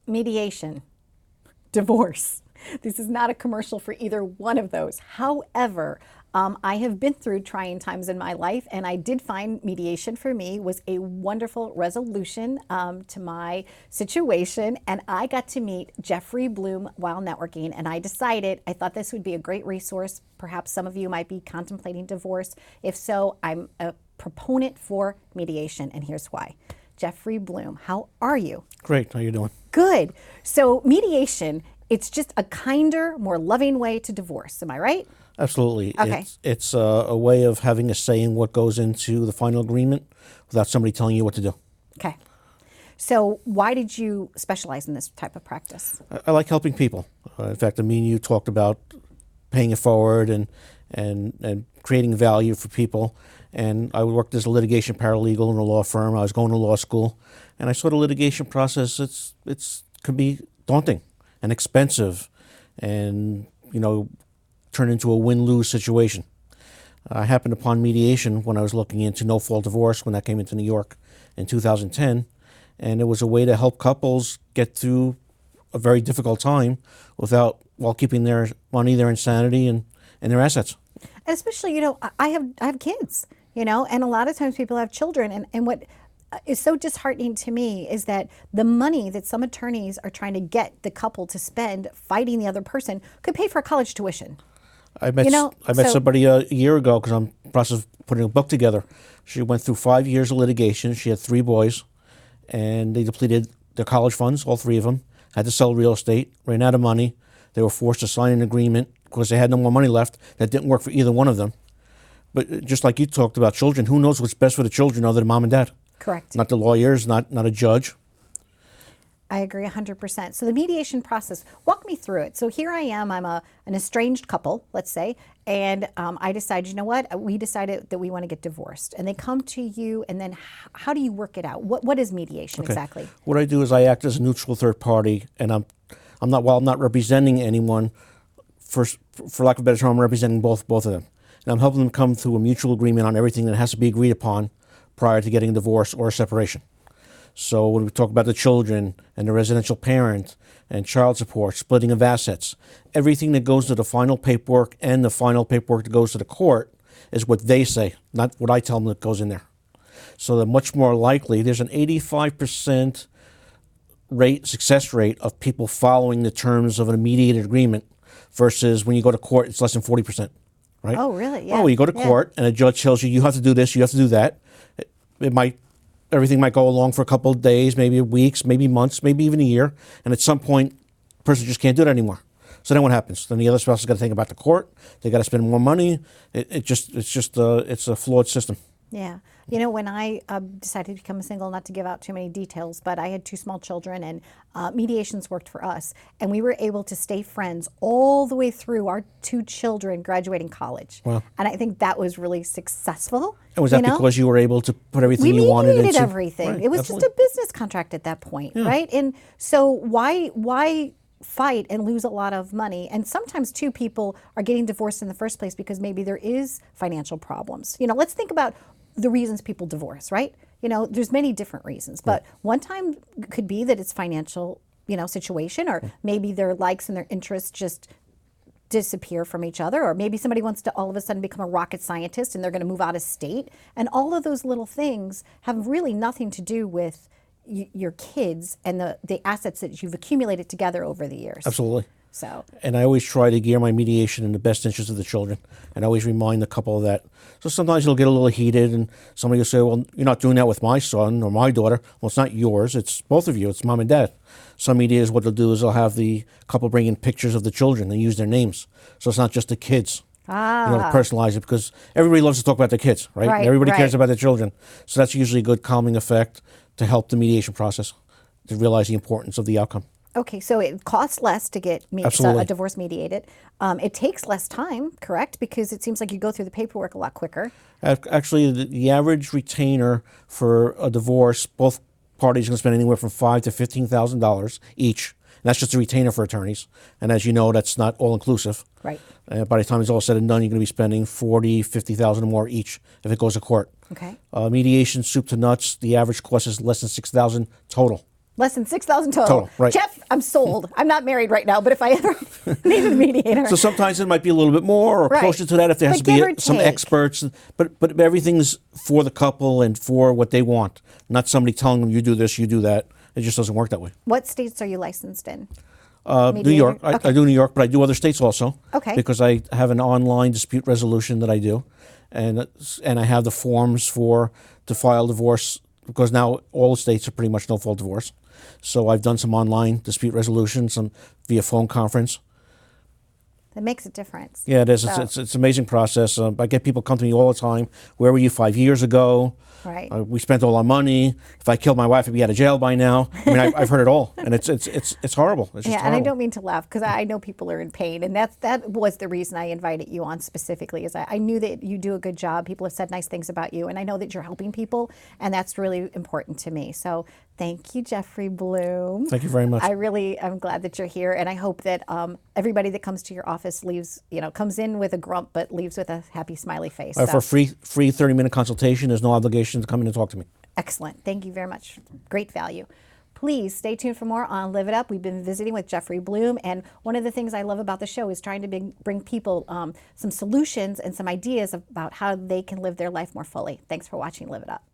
mediation, divorce. This is not a commercial for either one of those. However, I have been through trying times in my life, and I did find mediation for me was a wonderful resolution to my situation. And I got to meet Jeffrey Bloom while networking, and I thought this would be a great resource. Perhaps some of you might be contemplating divorce. If so, I'm a proponent for mediation, and here's why. Jeffrey Bloom, how are you? Great. How you doing? Good. So mediation, it's just a kinder, more loving way to divorce. Am I right? Absolutely. Okay. It's a way of having a say in what goes into the final agreement without somebody telling you what to do. Okay. So why did you specialize in this type of practice? I like helping people. In fact, me and you talked about paying it forward and creating value for people. And I worked as a litigation paralegal in a law firm. I was going to law school, and I saw the litigation process. It's could be daunting and expensive, and turn into a win-lose situation. I happened upon mediation when I was looking into no-fault divorce when that came into New York in 2010, and it was a way to help couples get through a very difficult time while keeping their money, their insanity, and their assets. And especially, I have kids, and a lot of times people have children, and what is so disheartening to me is that the money that some attorneys are trying to get the couple to spend fighting the other person could pay for a college tuition. I met somebody a year ago because I'm in the process of putting a book together. She went through 5 years of litigation. She had 3 boys, and they depleted their college funds, all 3 of them, had to sell real estate, ran out of money. They were forced to sign an agreement because they had no more money left that didn't work for either one of them. But just like you talked about children, who knows what's best for the children other than mom and dad? Correct. Not the lawyers, not a judge. I agree 100%. So the mediation process, walk me through it. So here I am, I'm an estranged couple, let's say, and I decided, you know what, we decided that we want to get divorced. And they come to you, and then how do you work it out? What is mediation exactly? What I do is I act as a neutral third party, and I'm not representing anyone, for lack of a better term, I'm representing both of them. And I'm helping them come to a mutual agreement on everything that has to be agreed upon prior to getting a divorce or a separation. So when we talk about the children and the residential parent and child support, splitting of assets, everything that goes to the final paperwork and the final paperwork that goes to the court is what they say, not what I tell them that goes in there. So they're much more likely, there's an 85% success rate of people following the terms of an mediated agreement versus when you go to court, it's less than 40%, right? Oh, really? Yeah. Oh, you go to court and a judge tells you, you have to do this, you have to do that. Everything might go along for a couple of days, maybe weeks, maybe months, maybe even a year. And at some point, the person just can't do it anymore. So then what happens? Then the other spouse has got to think about the court. They got to spend more money. It's a flawed system. Yeah. When I decided to become a single, not to give out too many details, but I had 2 small children, and mediations worked for us. And we were able to stay friends all the way through our 2 children graduating college. Wow. And I think that was really successful. And was that because you were able to put everything you wanted into? We mediated everything. Right, it was absolutely. just a business contract at that point, right? And so why fight and lose a lot of money? And sometimes 2 people are getting divorced in the first place because maybe there is financial problems. Let's think about the reasons people divorce, right? There's many different reasons, but one time could be that it's financial, situation, or maybe their likes and their interests just disappear from each other, or maybe somebody wants to all of a sudden become a rocket scientist and they're going to move out of state. And all of those little things have really nothing to do with your kids and the assets that you've accumulated together over the years. Absolutely. So. And I always try to gear my mediation in the best interest of the children, and I always remind the couple of that. So sometimes it'll get a little heated, and somebody will say, well, you're not doing that with my son or my daughter. Well, it's not yours. It's both of you. It's mom and dad. Some mediators, what they'll do is they'll have the couple bring in pictures of the children and use their names. So it's not just the kids. Personalize it, because everybody loves to talk about their kids, right? Right, Everybody right. cares about their children. So that's usually a good calming effect to help the mediation process, to realize the importance of the outcome. Okay, so it costs less to get a divorce mediated. It takes less time, correct? Because it seems like you go through the paperwork a lot quicker. Actually, the average retainer for a divorce, both parties are going to spend anywhere from $5,000 to $15,000 each. And that's just a retainer for attorneys. And as you know, that's not all inclusive. Right. By the time it's all said and done, you're going to be spending $40,000, $50,000 or more each if it goes to court. Okay. Mediation, soup to nuts, the average cost is less than $6,000 total. Less than $6,000 total. Total, right. Jeff, I'm sold. I'm not married right now, but if I ever need a mediator. So sometimes it might be a little bit more or Right. closer to that if there has But to give or be some take. experts. But everything's for the couple and for what they want, not somebody telling them you do this, you do that. It just doesn't work that way. What states are you licensed in? New Mediator? York. Okay. I do New York, but I do other states also. Okay. Because I have an online dispute resolution that I do, and I have the forms to file divorce, because now all the states are pretty much no fault divorce. So I've done some online dispute resolution, some via phone conference. That makes a difference. Yeah, it is. So- It's an amazing process. I get people come to me all the time. Where were you 5 years ago? Right. We spent all our money. If I killed my wife, I'd be out of jail by now. I mean, I've heard it all, and it's horrible. It's just Yeah, and I horrible. don't mean to laugh because I know people are in pain, and that was the reason I invited you on specifically. Is I knew that you do a good job. People have said nice things about you, and I know that you're helping people, and that's really important to me. So thank you, Jeffrey Bloom. Thank you very much. I'm glad that you're here, and I hope that everybody that comes to your office comes in with a grump but leaves with a happy smiley face. For free 30-minute consultation, there's no obligation to come in and talk to me. Excellent. Thank you very much. Great value. Please stay tuned for more on Live It Up. We've been visiting with Jeffrey Bloom, and one of the things I love about the show is trying to bring people some solutions and some ideas about how they can live their life more fully. Thanks for watching Live It Up.